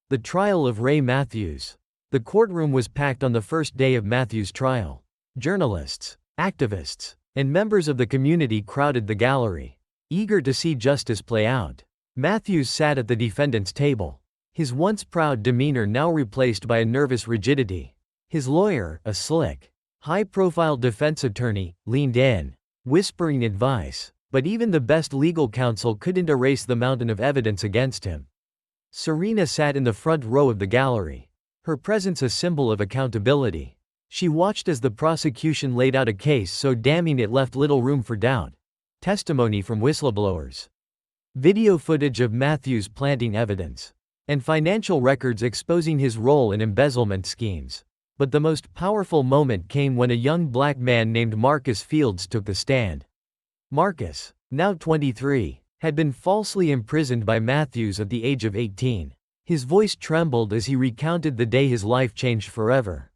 The trial of Ray Matthews. The courtroom was packed on the first day of Matthews' trial. Journalists, activists, and members of the community crowded the gallery, eager to see justice play out. Matthews sat at the defendant's table, his once proud demeanor now replaced by a nervous rigidity. His lawyer, a slick, high-profile defense attorney, leaned in, whispering advice, but even the best legal counsel couldn't erase the mountain of evidence against him. Serena sat in the front row of the gallery, her presence a symbol of accountability. She watched as the prosecution laid out a case so damning it left little room for doubt. Testimony from whistleblowers. Video footage of Matthews planting evidence. and financial records exposing his role in embezzlement schemes. But the most powerful moment came when a young black man named Marcus Fields took the stand. Marcus, now 23, had been falsely imprisoned by Matthews at the age of 18. His voice trembled as he recounted the day his life changed forever.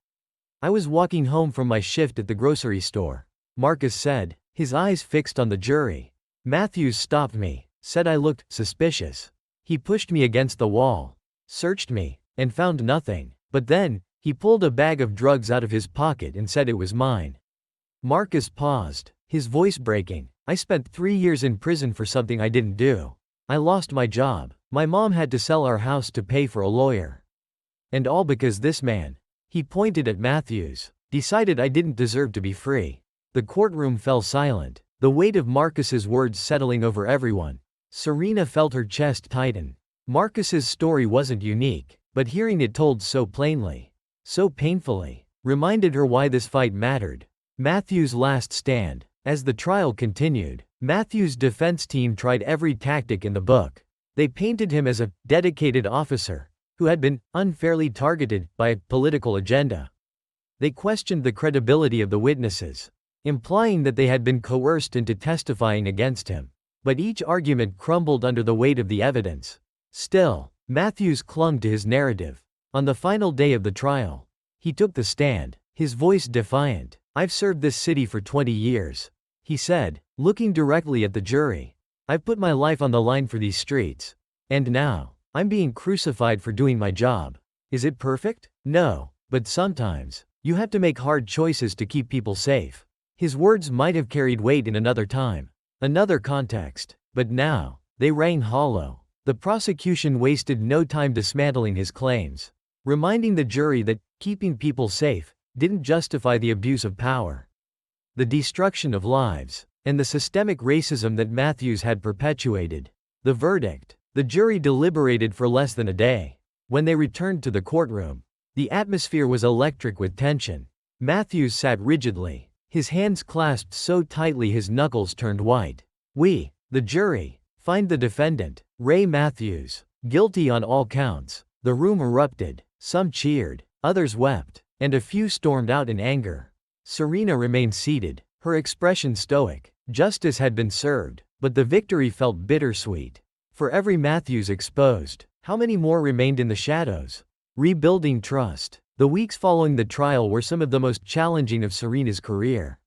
"I was walking home from my shift at the grocery store," Marcus said, his eyes fixed on the jury. "Matthews stopped me, said I looked suspicious. He pushed me against the wall, searched me, and found nothing. But then, he pulled a bag of drugs out of his pocket and said it was mine." Marcus paused, his voice breaking. "I spent 3 years in prison for something I didn't do. I lost my job. My mom had to sell our house to pay for a lawyer. And all because this man," he pointed at Matthews, "decided I didn't deserve to be free." The courtroom fell silent, the weight of Marcus's words settling over everyone. Serena felt her chest tighten. Marcus's story wasn't unique, but hearing it told so plainly, so painfully, reminded her why this fight mattered. Matthews' last stand. As the trial continued, Matthews' defense team tried every tactic in the book. They painted him as a dedicated officer who had been unfairly targeted by a political agenda. They questioned the credibility of the witnesses, implying that they had been coerced into testifying against him. But each argument crumbled under the weight of the evidence. Still, Matthews clung to his narrative. On the final day of the trial, he took the stand, his voice defiant. "I've served this city for 20 years," he said, looking directly at the jury. "I've put my life on the line for these streets. And now, I'm being crucified for doing my job. Is it perfect? No, but sometimes, you have to make hard choices to keep people safe." His words might have carried weight in another time, another context, but now, they rang hollow. The prosecution wasted no time dismantling his claims, reminding the jury that keeping people safe didn't justify the abuse of power, the destruction of lives, and the systemic racism that Matthews had perpetuated. The verdict. The jury deliberated for less than a day. When they returned to the courtroom, the atmosphere was electric with tension. Matthews sat rigidly, his hands clasped so tightly his knuckles turned white. "We, the jury, find the defendant, Ray Matthews, guilty on all counts." The room erupted. Some cheered, others wept, and a few stormed out in anger. Serena remained seated, her expression stoic. Justice had been served, but the victory felt bittersweet. For every Matthews exposed, how many more remained in the shadows? Rebuilding trust. The weeks following the trial were some of the most challenging of Serena's career.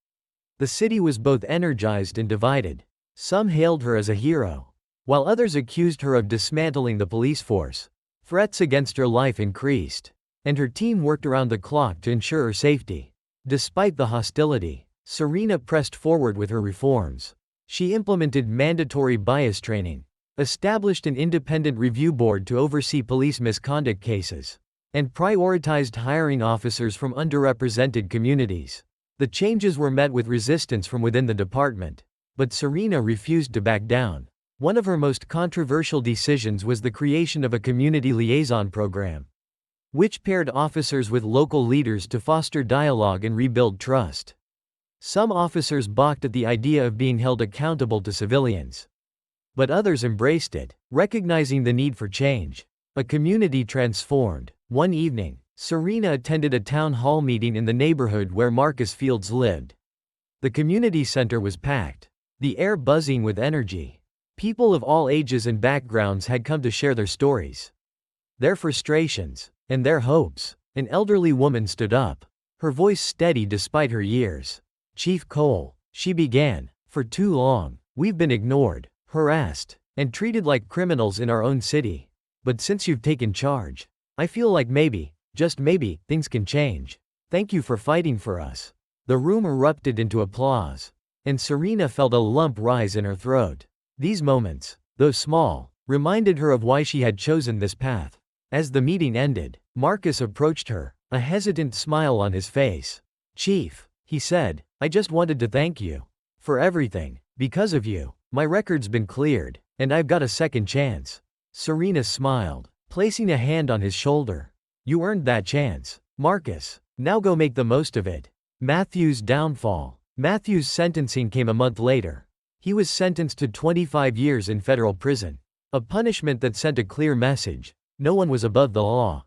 The city was both energized and divided. Some hailed her as a hero, while others accused her of dismantling the police force. Threats against her life increased, and her team worked around the clock to ensure her safety. Despite the hostility, Serena pressed forward with her reforms. She implemented mandatory bias training, established an independent review board to oversee police misconduct cases, and prioritized hiring officers from underrepresented communities. The changes were met with resistance from within the department, but Serena refused to back down. One of her most controversial decisions was the creation of a community liaison program, which paired officers with local leaders to foster dialogue and rebuild trust. Some officers balked at the idea of being held accountable to civilians, but others embraced it, recognizing the need for change. A community transformed. One evening, Serena attended a town hall meeting in the neighborhood where Marcus Fields lived. The community center was packed, the air buzzing with energy. People of all ages and backgrounds had come to share their stories, their frustrations, and their hopes. An elderly woman stood up, her voice steady despite her years. "Chief Cole," she began, "for too long, we've been ignored, harassed, and treated like criminals in our own city. But since you've taken charge, I feel like maybe, just maybe, things can change. Thank you for fighting for us." The room erupted into applause, and Serena felt a lump rise in her throat. These moments, though small, reminded her of why she had chosen this path. As the meeting ended, Marcus approached her, a hesitant smile on his face. "Chief," he said, "I just wanted to thank you for everything. Because of you, my record's been cleared, and I've got a second chance." Serena smiled, placing a hand on his shoulder. "You earned that chance, Marcus. Now go make the most of it." Matthews' downfall. Matthews' sentencing came a month later. He was sentenced to 25 years in federal prison, a punishment that sent a clear message. No one was above the law.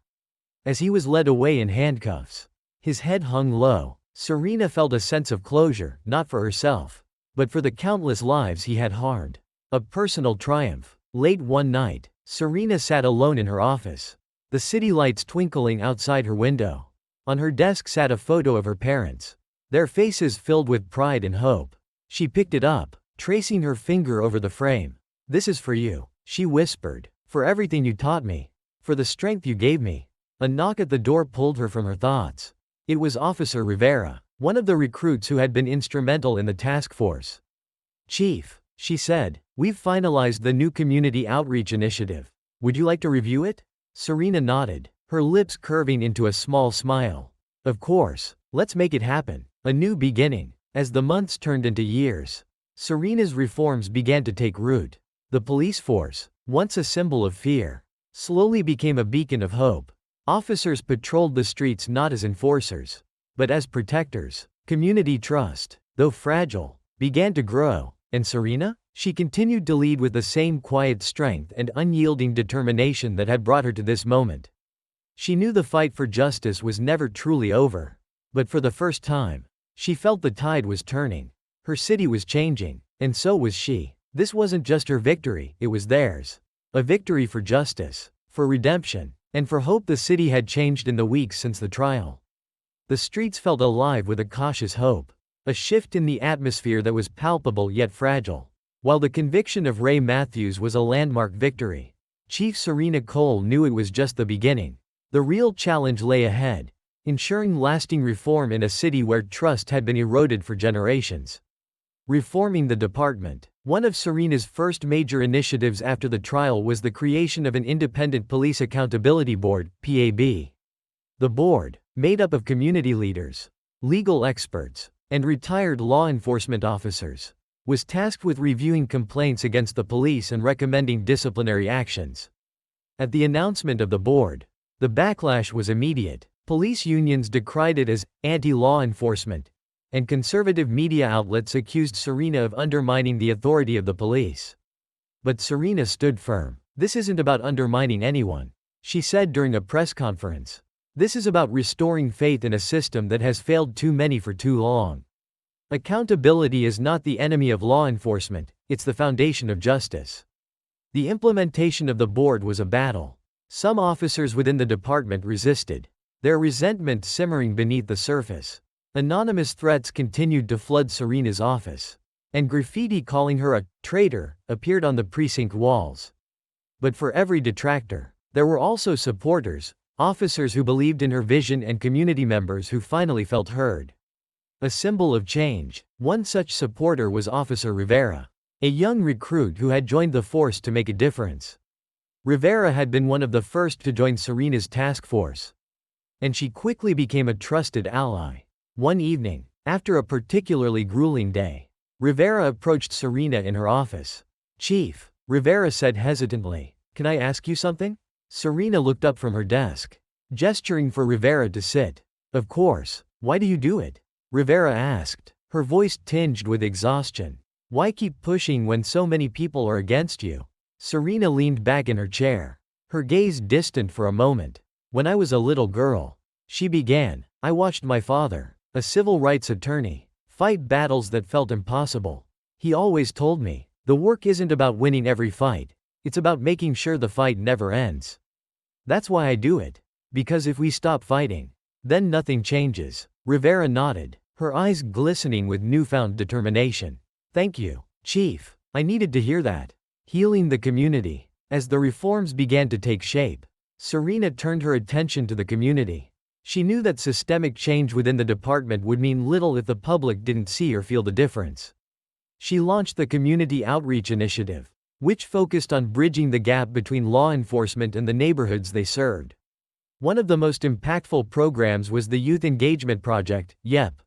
As he was led away in handcuffs, his head hung low, Serena felt a sense of closure, not for herself, but for the countless lives he had harmed. A personal triumph. Late one night, Serena sat alone in her office, the city lights twinkling outside her window. On her desk sat a photo of her parents, their faces filled with pride and hope. She picked it up, tracing her finger over the frame. "This is for you," she whispered, "for everything you taught me, for the strength you gave me." A knock at the door pulled her from her thoughts. It was Officer Rivera, one of the recruits who had been instrumental in the task force. "Chief," she said, "we've finalized the new community outreach initiative. Would you like to review it?" Serena nodded, her lips curving into a small smile. "Of course, let's make it happen." A new beginning. As the months turned into years, Serena's reforms began to take root. The police force, once a symbol of fear, slowly became a beacon of hope. Officers patrolled the streets not as enforcers, but as protectors. Community trust, though fragile, began to grow. And Serena? She continued to lead with the same quiet strength and unyielding determination that had brought her to this moment. She knew the fight for justice was never truly over. But for the first time, she felt the tide was turning. Her city was changing, and so was she. This wasn't just her victory, it was theirs. A victory for justice, for redemption, and for hope. The city had changed in the weeks since the trial. The streets felt alive with a cautious hope, a shift in the atmosphere that was palpable yet fragile. While the conviction of Ray Matthews was a landmark victory, Chief Serena Cole knew it was just the beginning. The real challenge lay ahead, ensuring lasting reform in a city where trust had been eroded for generations. Reforming the department. One of Serena's first major initiatives after the trial was the creation of an independent police accountability board, PAB. The board, made up of community leaders, legal experts, and retired law enforcement officers, was tasked with reviewing complaints against the police and recommending disciplinary actions. At the announcement of the board, the backlash was immediate. Police unions decried it as anti-law enforcement, and conservative media outlets accused Serena of undermining the authority of the police. But Serena stood firm. "This isn't about undermining anyone," she said during a press conference. "This is about restoring faith in a system that has failed too many for too long. Accountability is not the enemy of law enforcement, it's the foundation of justice." The implementation of the board was a battle. Some officers within the department resisted, their resentment simmering beneath the surface. Anonymous threats continued to flood Serena's office, and graffiti calling her a traitor appeared on the precinct walls. But for every detractor, there were also supporters, officers who believed in her vision and community members who finally felt heard. A symbol of change. One such supporter was Officer Rivera, a young recruit who had joined the force to make a difference. Rivera had been one of the first to join Serena's task force, and she quickly became a trusted ally. One evening, after a particularly grueling day, Rivera approached Serena in her office. "Chief," Rivera said hesitantly, "can I ask you something?" Serena looked up from her desk, gesturing for Rivera to sit. "Of course, why do you do it?" Rivera asked, her voice tinged with exhaustion. "Why keep pushing when so many people are against you?" Serena leaned back in her chair, her gaze distant for a moment. "When I was a little girl," she began, "I watched my father, a civil rights attorney, fight battles that felt impossible. He always told me, the work isn't about winning every fight, it's about making sure the fight never ends. That's why I do it. Because if we stop fighting, then nothing changes." Rivera nodded, her eyes glistening with newfound determination. "Thank you, Chief. I needed to hear that." Healing the community. As the reforms began to take shape, Serena turned her attention to the community. She knew that systemic change within the department would mean little if the public didn't see or feel the difference. She launched the Community Outreach Initiative, which focused on bridging the gap between law enforcement and the neighborhoods they served. One of the most impactful programs was the Youth Engagement Project, YEP.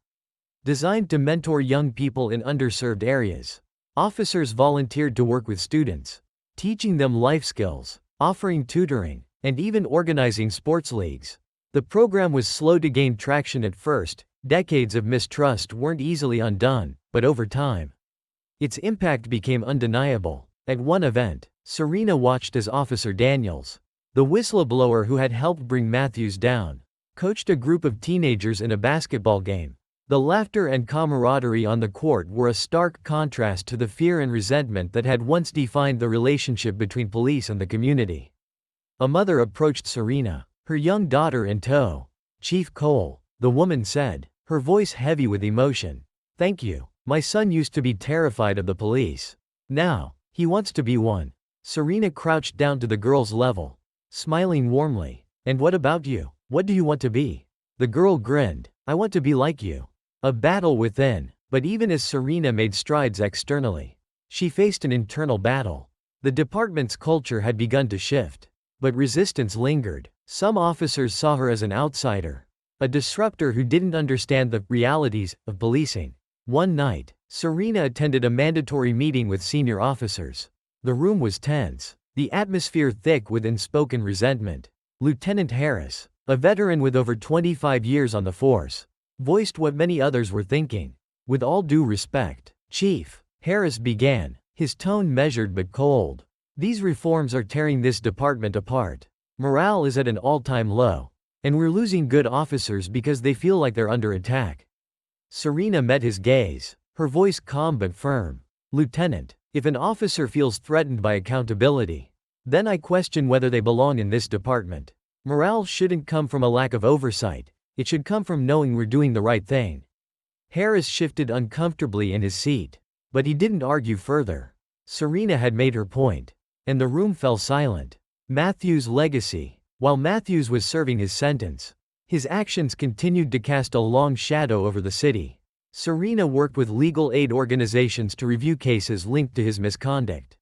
Designed to mentor young people in underserved areas, officers volunteered to work with students, teaching them life skills, offering tutoring, and even organizing sports leagues. The program was slow to gain traction at first. Decades of mistrust weren't easily undone, but over time, its impact became undeniable. At one event, Serena watched as Officer Daniels, The whistleblower who had helped bring Matthews down coached a group of teenagers in a basketball game. The laughter and camaraderie on the court were a stark contrast to the fear and resentment that had once defined the relationship between police and the community. A mother approached Serena, her young daughter in tow. "Chief Cole," the woman said, her voice heavy with emotion. "Thank you. My son used to be terrified of the police. Now, he wants to be one." Serena crouched down to the girl's level, smiling warmly. "And what about you? What do you want to be?" The girl grinned. "I want to be like you." A battle within, but even as Serena made strides externally, she faced an internal battle. The department's culture had begun to shift, but resistance lingered. Some officers saw her as an outsider, a disruptor who didn't understand the realities of policing. One night, Serena attended a mandatory meeting with senior officers. The room was tense, the atmosphere thick with unspoken resentment. Lieutenant Harris, a veteran with over 25 years on the force, voiced what many others were thinking. "With all due respect, Chief," Harris began, his tone measured but cold, "these reforms are tearing this department apart. Morale is at an all-time low, and we're losing good officers because they feel like they're under attack." Serena met his gaze, her voice calm but firm. "Lieutenant, if an officer feels threatened by accountability, then I question whether they belong in this department. Morale shouldn't come from a lack of oversight, it should come from knowing we're doing the right thing." Harris shifted uncomfortably in his seat, but he didn't argue further. Serena had made her point, and the room fell silent. Matthews' legacy. While Matthews was serving his sentence, his actions continued to cast a long shadow over the city. Serena worked with legal aid organizations to review cases linked to his misconduct.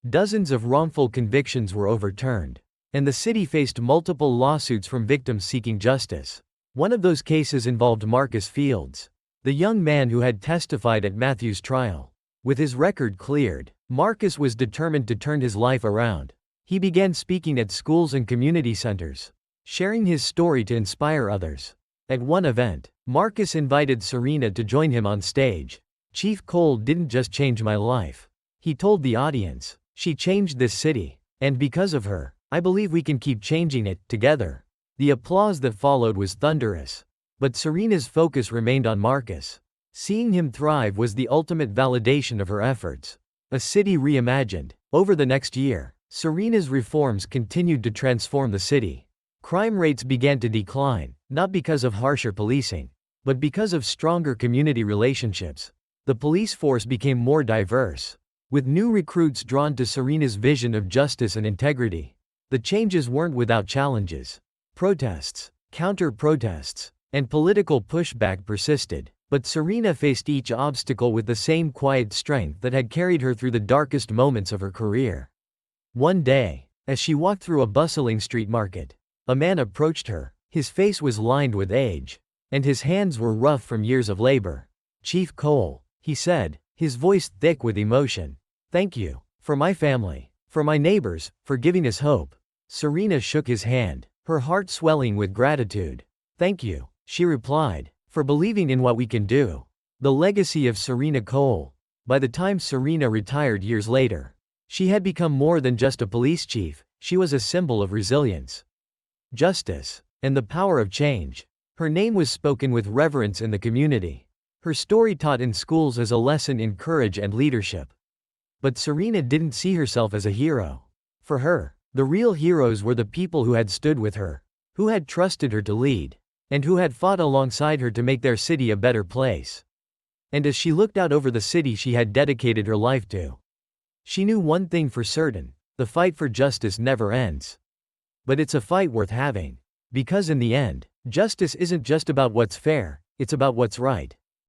Dozens of wrongful convictions were overturned, and the city faced multiple lawsuits from victims seeking justice. One of those cases involved Marcus Fields, the young man who had testified at Matthews' trial. With his record cleared, Marcus was determined to turn his life around. He began speaking at schools and community centers, sharing his story to inspire others. At one event, Marcus invited Serena to join him on stage. "Chief Cole didn't just change my life," he told the audience. "She changed this city, and because of her, I believe we can keep changing it, together." The applause that followed was thunderous, but Serena's focus remained on Marcus. Seeing him thrive was the ultimate validation of her efforts. A city reimagined. Over the next year, Serena's reforms continued to transform the city. Crime rates began to decline, not because of harsher policing, but because of stronger community relationships. The police force became more diverse, with new recruits drawn to Serena's vision of justice and integrity. The changes weren't without challenges. Protests, counter-protests, and political pushback persisted, but Serena faced each obstacle with the same quiet strength that had carried her through the darkest moments of her career. One day, as she walked through a bustling street market, a man approached her. His face was lined with age, and his hands were rough from years of labor. "Chief Cole," he said, his voice thick with emotion. "Thank you, for my family, for my neighbors, for giving us hope." Serena shook his hand, her heart swelling with gratitude. "Thank you," she replied, "for believing in what we can do." The legacy of Serena Cole. By the time Serena retired years later, she had become more than just a police chief. She was a symbol of resilience, justice, and the power of change. Her name was spoken with reverence in the community. Her story taught in schools as a lesson in courage and leadership. But Serena didn't see herself as a hero. For her, the real heroes were the people who had stood with her, who had trusted her to lead, and who had fought alongside her to make their city a better place. And as she looked out over the city she had dedicated her life to, she knew one thing for certain: the fight for justice never ends. But it's a fight worth having. Because in the end, justice isn't just about what's fair, it's about what's right.